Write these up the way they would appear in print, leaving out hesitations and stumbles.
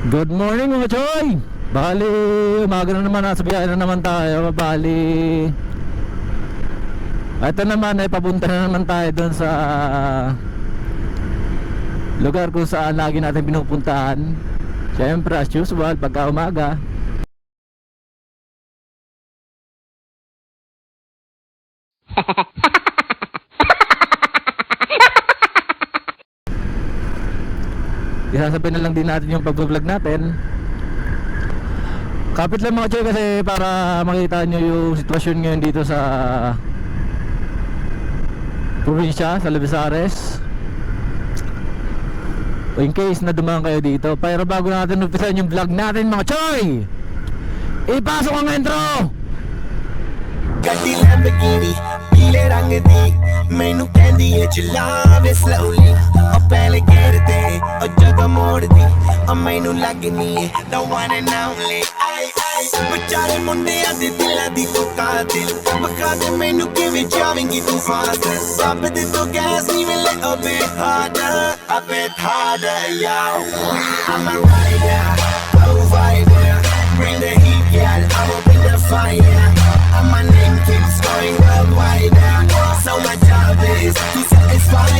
Good morning mga choy! Bali, umaga na naman, nasa biyahe na naman tayo. Bali, ito naman ay papunta na naman tayo doon sa lugar kung saan lagi natin pinupuntahan. Siyempre as usual, pagka umaga. Isasabay na lang din natin yung pag-vlog natin. Kapit lang mga choy kasi para makita nyo yung sitwasyon ngayon dito sa probinsya, sa Labezares. In case na dumaan kayo dito. Pero bago natin umpisahan yung vlog natin mga choy, ipasok ang intro! ਗੱਡੀ ਲੈਂਬਰਗਿਨੀ ਪੀਲੇ ਰੰਗ ਦੀ ਮੈਨੂੰ ਕਹਿੰਦੀ ਏ ਚਲਾਵੇ ਸਲੋਲੀ ਉਹ ਪਹਿਲੇ ਗੇੜ ਤੇ ਉਹ ਜਦੋਂ ਮੋੜਦੀ ਉਹ ਮੈਨੂੰ ਲੱਗਨੀ ਏ the one and only ਆਈ ਆਈ ਵਿਚਾਰੇ ਮੁੰਡਿਆਂ ਦੇ ਦਿਲਾਂ ਦੀ ਤੂੰ ਕਾਤਿਲ ਵਖਾ ਦੇ ਮੈਨੂੰ ਕਿਵੇਂ ਜਾਵੇਂਗੀ ਤੂੰ ਫਾਸਟ ਰੱਬ ਦੇ ਤੋਂ ਗੈਸ ਨਹੀਂ ਮਿਲੇ a bit harder yo I'm a rider provider bring the heat girl I will bring the fire and my name keeps going worldwide. So my job is to satisfy.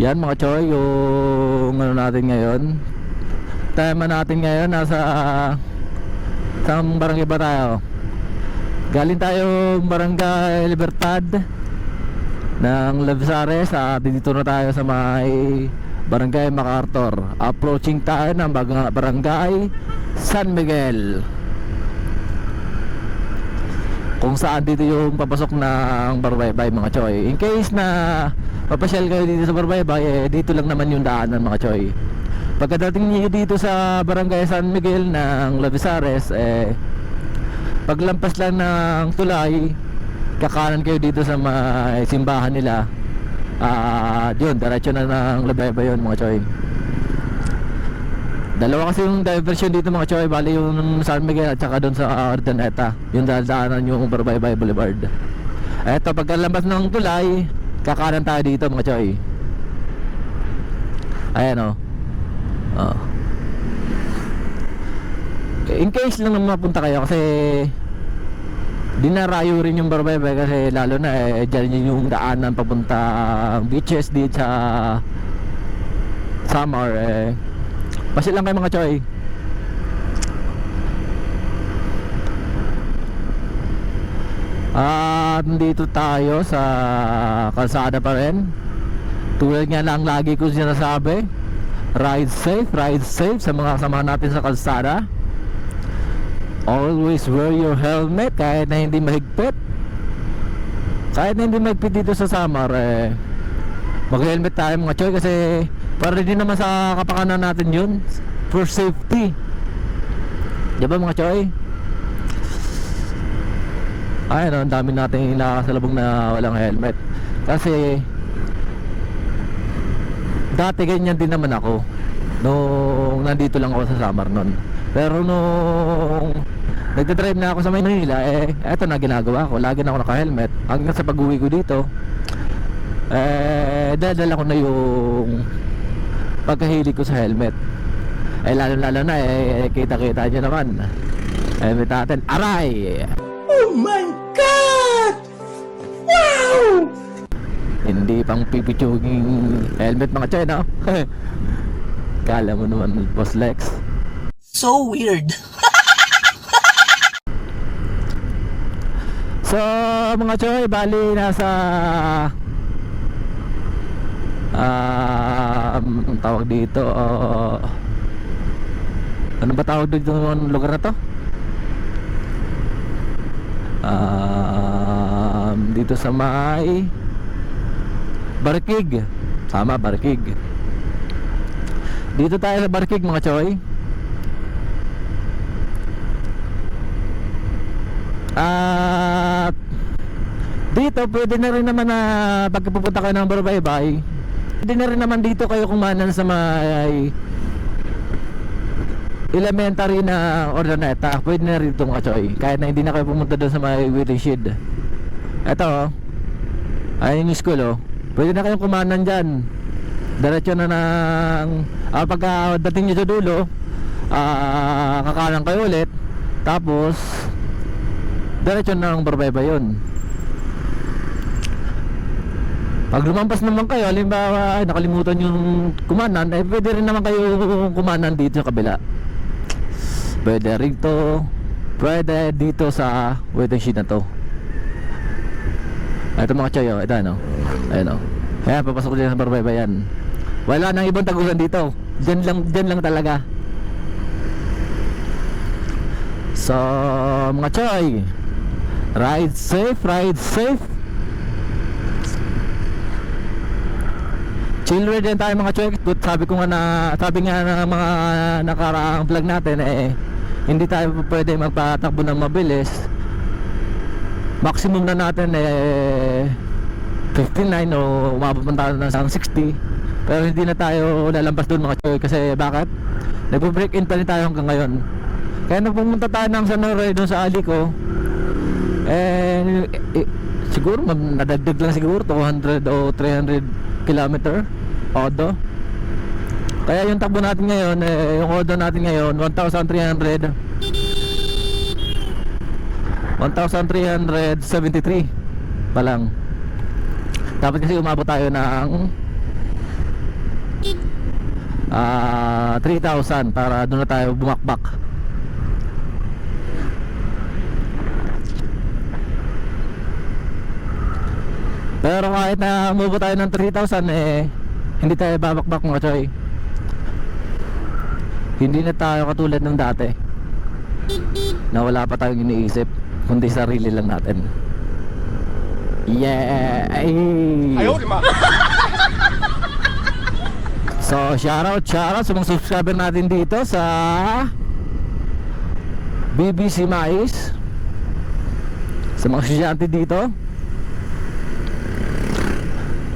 Yan mga choy, yung ano natin ngayon. Tema natin ngayon nasa saan barangay ba tayo? Galing tayo Barangay Libertad ng Labezares at dito na tayo sa may Barangay MacArthur. Approaching tayo ng Barangay San Miguel, kung saan dito yung papasok ng Barbaybay mga choy. In case na papasyal kayo dito sa Barbaybay, dito lang naman yung daanan mga choy. Pagkadating niyo dito sa Barangay San Miguel ng Labezares, paglampas lang ng tulay, kakanan kayo dito sa may simbahan nila. Yun, diretso na ng Labaybay yun mga choy. Dalawa kasi yung diversion dito mga choy. Bali yung San Miguel at saka doon sa Ordaneta, yung daanan yung Barbaybay Boulevard. Eto, pagkalabas ng tulay, kakanan tayo dito mga choy. Ayan o. In case lang naman mapunta kayo, kasi dinarayo rin yung Barbaybay, kasi lalo na dyan yung daanan papunta beaches dito sa Samar. Pasil lang kayo mga choy. At dito tayo sa kalsada pa rin. Tulad nga lang lagi ko sinasabi, ride safe sa mga kasama natin sa kalsada. Always wear your helmet kahit na hindi mahigpit. Kahit na hindi mahigpit dito sa Samar, mag-helmet tayo mga choy, kasi para din naman sa kapakanan natin yun, for safety. Diba mga choy? Ayun, ang dami natin nakakasalubong na walang helmet. Kasi dati ganyan din naman ako nung nandito lang ako sa Samar nun. Pero nung nagdadrive na ako sa Maynila, eto na ginagawa ko. Lagi na ako naka-helmet hanggang sa pag-uwi ko dito. Dala ko na yung pagkahilig ko sa helmet. Lalo na kita-kita nyo naman, helmet natin, aray! Oh my God! Wow! Hindi pang pipitsuging helmet mga choy, no? Kala mo naman, Boss Lex. So weird. So mga choy, bali nasa ang tawag dito, ano ba tawag dito ng lugar na to? Dito sa may Barkig. Tama, Barkig. Dito tayo sa Barkig mga choy. At dito pwede na rin naman na pagpupunta kayo ng Barbaybay, pwede na rin naman dito kayo kumanan sa may elementary na Ordoneta, pwede na rin ito mga choy. Kahit na hindi na kayo pumunta doon sa may waiting shed. Ito ayun yung school pwede na kayong kumanan dyan. Diretso na ng pagka dating nyo sa dulo, kakanan kayo ulit. Tapos diretso na ng Barbeba yun. Pag lumampas naman kayo, halimbawa nakalimutan yung kumanan, pwede rin naman kayo kumanan dito sa kabila. Pwede rito, pwede dito sa waiting shed na to. Ito mga choy, ito ayun kaya papasok din sa Barbeba yan. Wala nang ibang tagusan dito, dyan lang talaga. So mga choy, ride safe. Chill ride din tayo mga choy. Sabi nga ng mga nakaraang vlog natin, hindi tayo pwede magpatakbo ng mabilis. Maximum na natin 59 o umabot man tayo ng 60. Pero hindi na tayo lalampas doon mga choy. Kasi bakit? Nagpo-break in pa rin tayo hanggang ngayon. Kaya nung pumunta tayo ng San Roque doon sa Alico, siguro nadagdag lang siguro 200 o 300 kilometer odo. Kaya yung takbo natin ngayon, yung odo natin ngayon 1,373 pa lang. Dapat kasi umabot tayo ng 3,000 para doon na tayo bumakbak. Pero kahit na umabot tayo ng 3,000, hindi tayo babakbak mga choy. Hindi na tayo katulad ng dati na wala pa tayong iniisip kundi sarili lang natin. Yeah. Ayaw, lima. So shoutout sa mga subscriber natin dito sa BBC Mais, sa mga estudyante dito.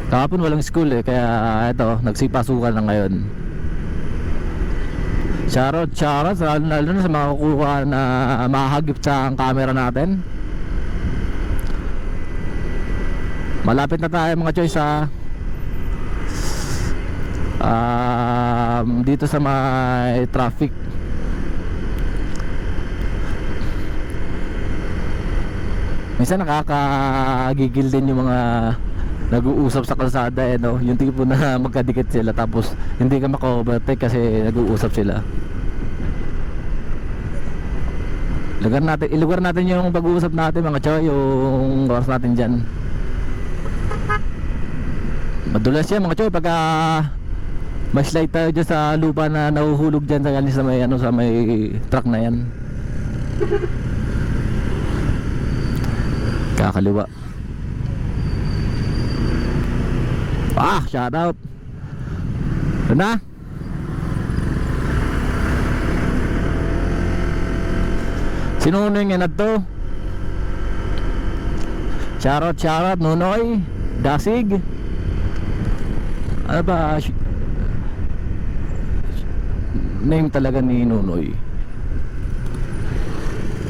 Kahapon walang school kaya ito nagsipasukan na ngayon. Shoutout lalo na sa mga kukuha na mahagip sa camera natin. Malapit na tayo mga choice dito sa may traffic. Minsan nakakagigil din yung mga nag-uusap sa kalsada yung tipo na magkadikit sila tapos hindi ka maka-overtake kasi nag-uusap sila. Ilugar natin yung pag-uusap natin mga choy, yung oras natin dyan. Madulas yan mga choy pagka may slide tayo dyan sa lupa na nahuhulog dyan sa may, sa may truck na yan. Kakaliwa. Shoutout. Doon na. Sinunoy nga na to. Shoutout Nunoy Dasig. Ano ba name talaga ni Nunoy?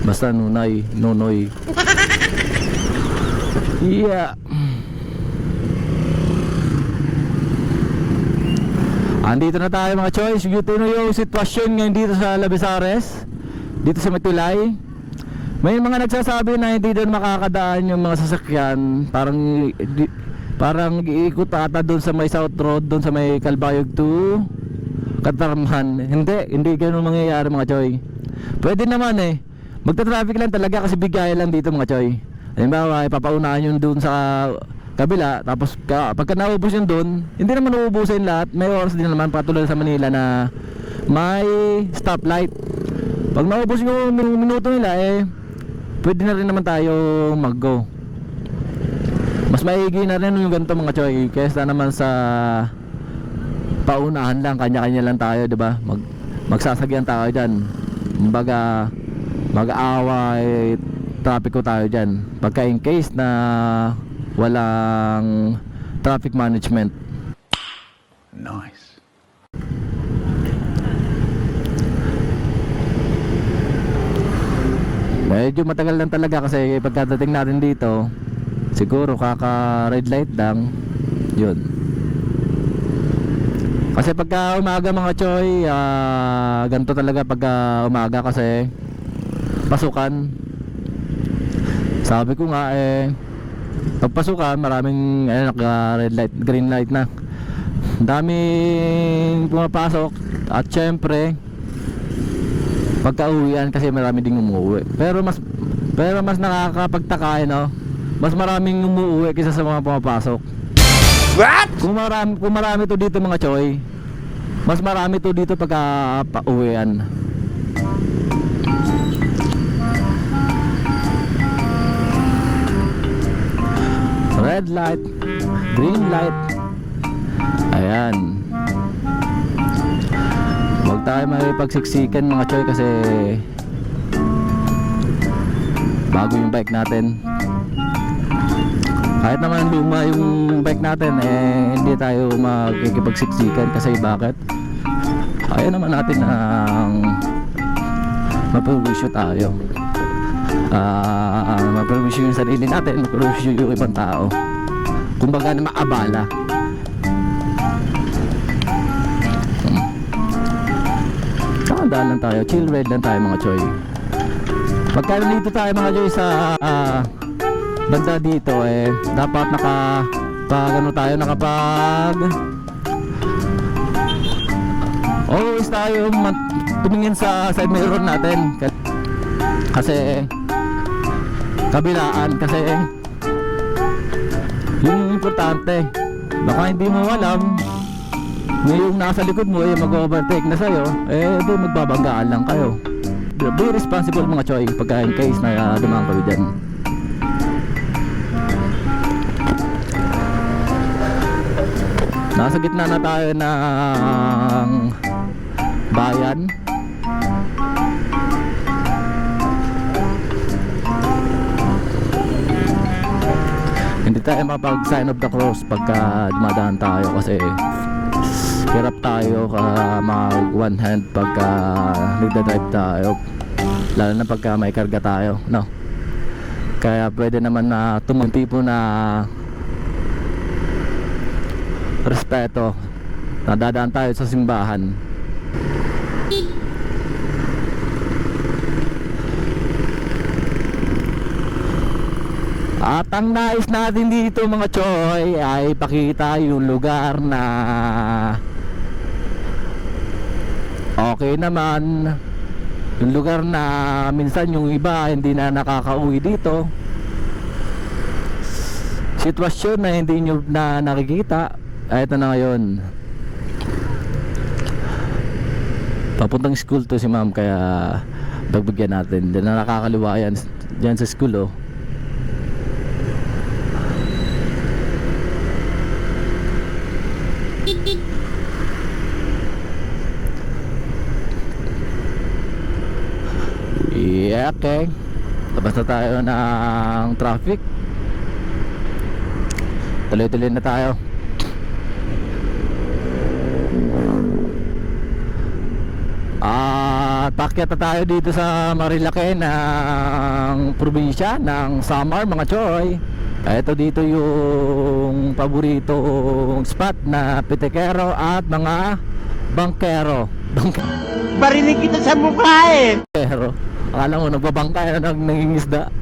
Basta Nunoy. Yeah. Andito na tayo mga choice. Ito na yung sitwasyon ngayon dito sa Labezares, dito sa Matulay. May mga nagsasabi na hindi doon makakadaan yung mga sasakyan. Parang iikot ata doon sa may South Road, doon sa may Calbayog to Katarman. Hindi ganun mangyayari mga choy. Pwede naman magta-traffic lang talaga kasi bigay lang dito mga choy. Halimbawa ipapaunahan yun doon sa kabila, tapos pagka naubos yun doon, hindi naman uubusin lahat. May oras din naman patulad sa Manila na may stoplight. Pag naubos yung minuto nila pwede na rin naman tayo mag-go. Mas maigi na rin yung ganito mga choy kaysa naman sa paunahan lang, kanya-kanya lang tayo, diba? Magsasagyan tayo dyan. Kumbaga mag-aaway, trapiko tayo dyan pagka in case na walang traffic management. Nice. Medyo matagal lang talaga kasi pagkadating natin dito, siguro kaka red light lang. Yun. Kasi pagka umaga mga choy, ganito talaga pagka umaga kasi pasukan. Sabi ko nga pagpasukan maraming naka red light, green light na. Daming pumapasok at syempre pagka-uwian kasi marami ding umuwi. Pero mas nakakapagtaka mas maraming umuwi kaysa sa mga pumapasok. What? Kung marami to dito mga choy, mas marami to dito pagka pauwian. Red light, green light. Ayan. Huwag tayo makipagsiksikan mga choy kasi bago yung bike natin. Kahit naman luma yung bike natin, hindi tayo makikipagsiksikan kasi bakit? Kaya naman natin ang maperwisyo tayo. Maperwisyo yung sarili natin, maperwisyo yung ibang tao. Kumbaga na maabala. Sandaan lang tayo, chill ride lang tayo mga choy. Pagka dito tayo mga choy sa banda dito dapat always tayo tumingin sa side mirror natin kasi kabilaan kasi yung importante baka hindi mo alam yung nasa likod mo mag-overtake na sa'yo di magbabanggaan lang kayo. Be responsible mga choy pagka in case na dumaan kayo dyan. Nasa gitna na tayo ng bayan. Hindi tayo mapag-sign of the cross pagka dumadaan tayo kasi hirap tayo mag one hand pagka nagdadrive tayo, lalo na pagka may karga tayo, no? Kaya pwede naman na tipo na respeto, nadadaan tayo sa simbahan. At ang nais natin dito mga choy ay pakita yung lugar na okay naman, yung lugar na minsan yung iba hindi na nakakauwi dito, sitwasyon na hindi nyo na nakikita. Ito na ngayon, papuntang school to si ma'am, kaya bagbigyan natin. Diyan na nakakaliwa yan, dyan sa school Yeah, okay. Labas na tayo ng traffic. Tuloy-tuloy na tayo. Pakyat na tayo dito sa Marilake ng probinsya ng Samar mga choy. Ito dito yung paboritong spot na pitekero at mga bangkero. Barinig kita sa mukha Pero akala mo nagbabangka na nangingisda.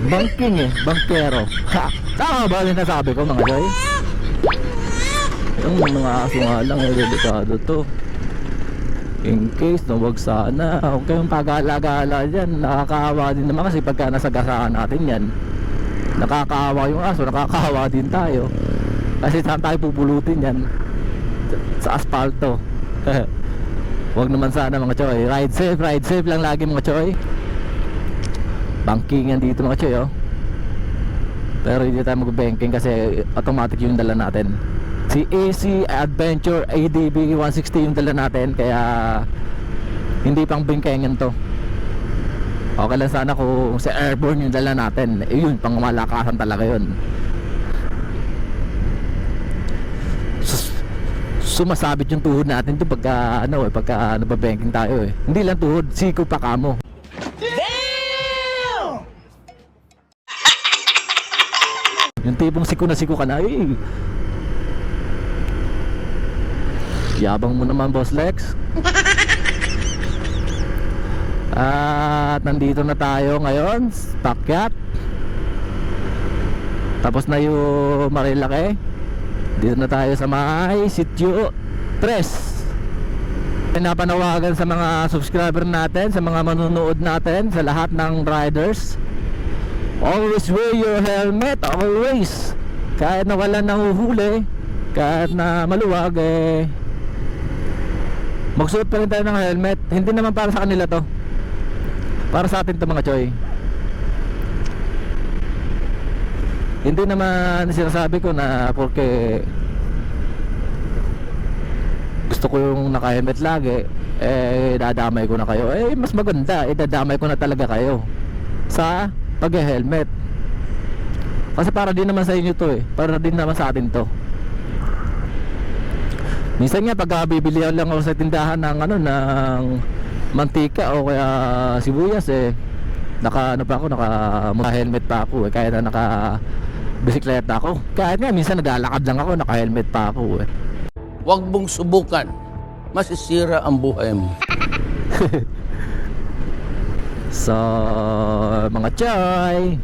Banking bangkero. Ha, tama ba yung nasabi ko mga choy? Yung mga aso nga lang delikado to. In case na wag sana, huwag kayong pag-alagala dyan. Nakakaawa din naman kasi pagka nasagasaan natin yan, nakakaawa yung aso, nakakaawa din tayo. Kasi saan tayo pupulutin yan? Sa asfalto. Huwag naman sana mga choy. Ride safe lang lagi mga choy. Bankingan dito mga choy Pero hindi tayo mag-banking kasi automatic yung dala natin. Si AC Adventure ADB 160 yung dala natin, kaya hindi pang bingkengan to. Okay lang sana kung sa airborne yung dala natin, yun pang malakasan talaga yun. Sumasabit yung tuhod natin to pagka pagka nababanking tayo Hindi lang tuhod, siko pa kamo. Yung tipong siko na siko ka na, eh. Yabang mo naman, Boss Lex. At nandito na tayo ngayon, pakyat. Tapos na yung Marilake. Dito na tayo sa may Sitio 3. Pinapanawagan sa mga subscriber natin, sa mga manunood natin, sa lahat ng riders, always wear your helmet, always. Kahit na wala nang uhuli, kahit na maluwag, eh, magsuot pa rin tayo ng helmet. Hindi naman para sa kanila to, para sa atin to, mga choy. Hindi naman sinasabi ko na porque gusto ko yung naka-helmet lagi, eh dadamay ko na kayo. Eh mas maganda, dadamay ko na talaga kayo sa pag-helmet. Kasi para din naman sa inyo to, eh. Para din naman sa atin to. Minsan nga pag bibili lang ako sa tindahan ng ano, ng mantika o kaya sibuyas, eh naka helmet pa ako, eh. Kahit na naka bisikleta ako, kahit nga minsan naglalakad lang ako, naka helmet pa ako, eh. Huwag mong subukan, masisira ang buhay mo. So, mga choy,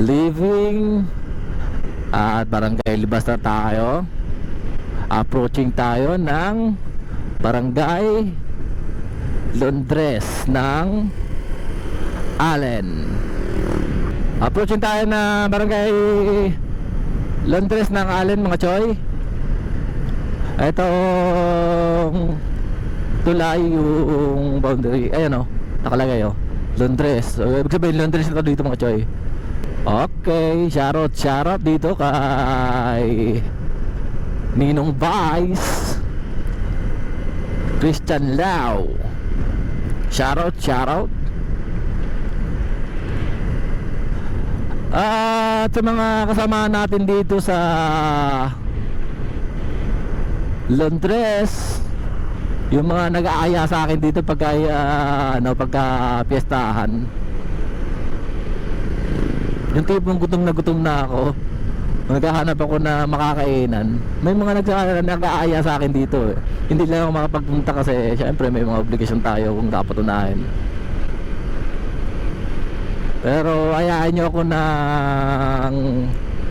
leaving at barangay Libas na tayo. Approaching tayo ng barangay Londres ng Allen. Approaching tayo na barangay Londres ng Allen, mga choy. Itong tulay yung boundary, ayan o, nakalagay o, Londres. So, ibig sabihin Londres na dito, mga choy. Okay, shoutout dito kay Ninong Vice, Christian Lau. Shoutout. At sa mga kasama natin dito sa Londres, yung mga nag-aaya sa akin dito pagka piyestahan, yung tipong gutom na ako, naghahanap ako na makakainan, may mga nag-aaya sa akin dito, eh. Hindi lang ako makapagpunta kasi syempre may mga obligasyon tayo kung dapat unahin. Pero ayain nyo ako ng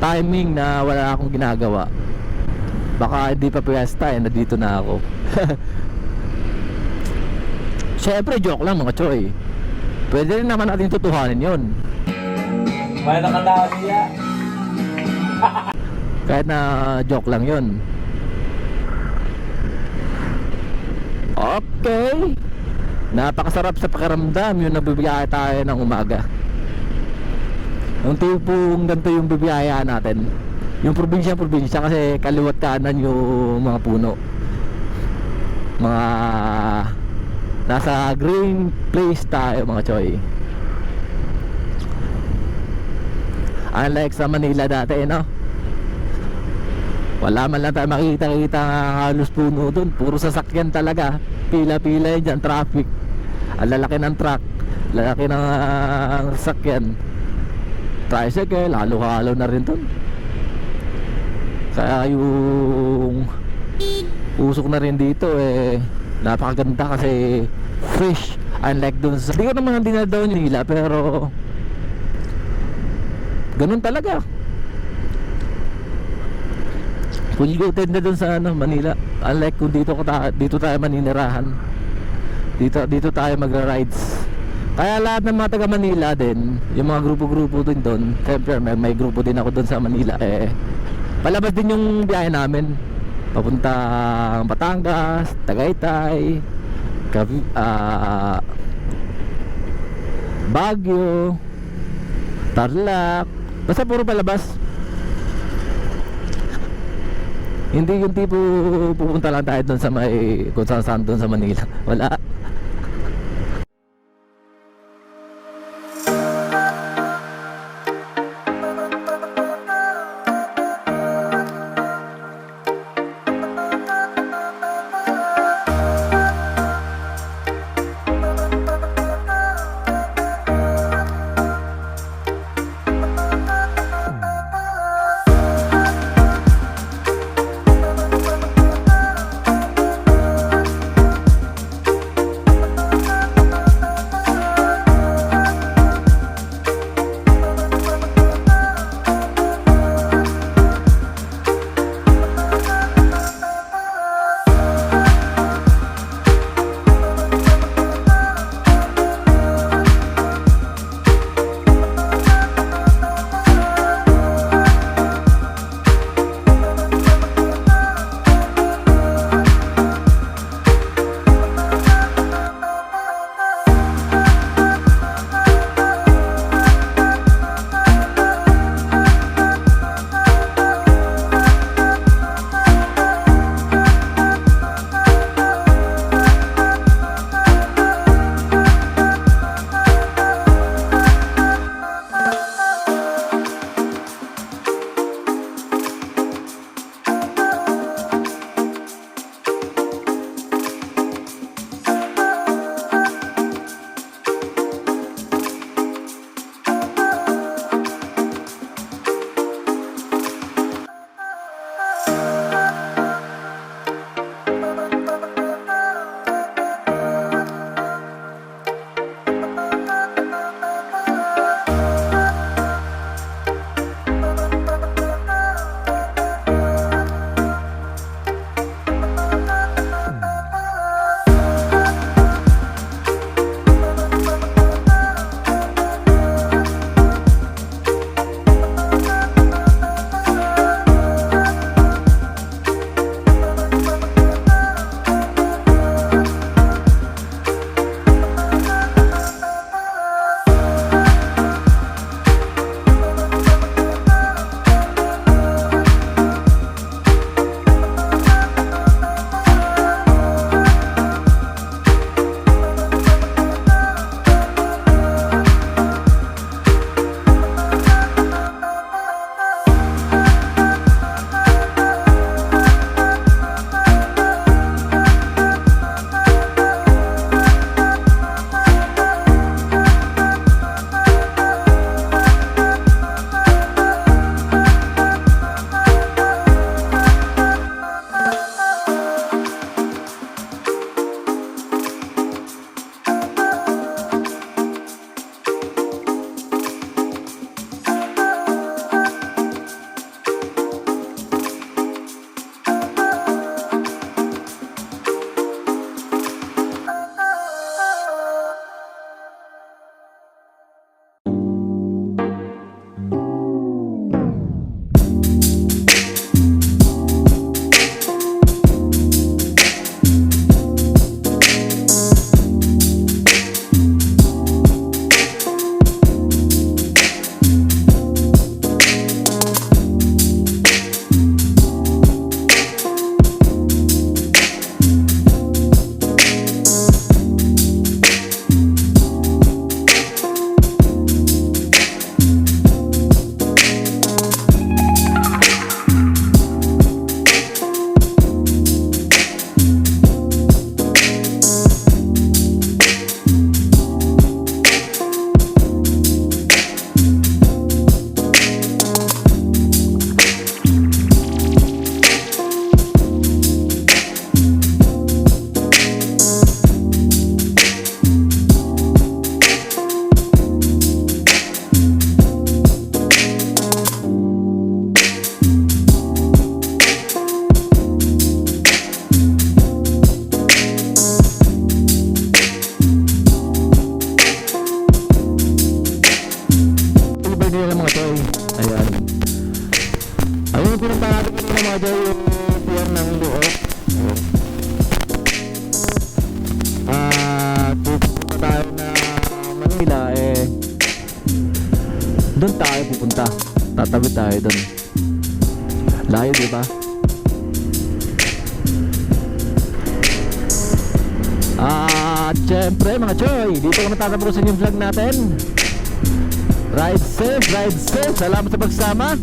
timing na wala akong ginagawa. Baka hindi pa piyesta, eh, nandito na ako. Syempre joke lang, mga choy. Pwede rin naman natin tutuhanin yun. May nakatao niya. Kahit na joke lang yun. Okay, napakasarap sa pakiramdam yung nabibiyaya tayo ng umaga. Yung tipong ganito yung bibiyaya natin, yung probinsya kasi kaliwat kanan yung mga puno, mga nasa green place tayo, mga choy. Unlike sa Manila dati, no? Wala man lang tayo makita halos puno dun, puro sasakyan talaga, pila-pila yun dyan, traffic. Ang lalaki ng truck, lalaki ng sasakyan, tricycle, halo-halo na rin dun. Kaya yung usok na rin dito, eh, napakaganda kasi fresh. Unlike dun sa, hindi ko naman dinadaw nila, pero ganun talaga. Pulgutin na dun sa Manila. Unlike kung dito tayo maninirahan, dito tayo magra-rides. Kaya lahat ng mga taga Manila din, yung mga grupo-grupo din doon, siyempre may grupo din ako doon sa Manila, eh palabas din yung biyahe namin papuntang Batangas, Tagaytay, Baguio, Tarlac, basta puro palabas. Hindi yung tipo pupunta lang tayo doon sa may kung saan doon sa Manila. Wala. tatawid tayo dun. Layo, di ba? At syempre mga choy, dito ko natatapusin yung vlog natin. Ride safe, ride safe. Salamat sa pagsama.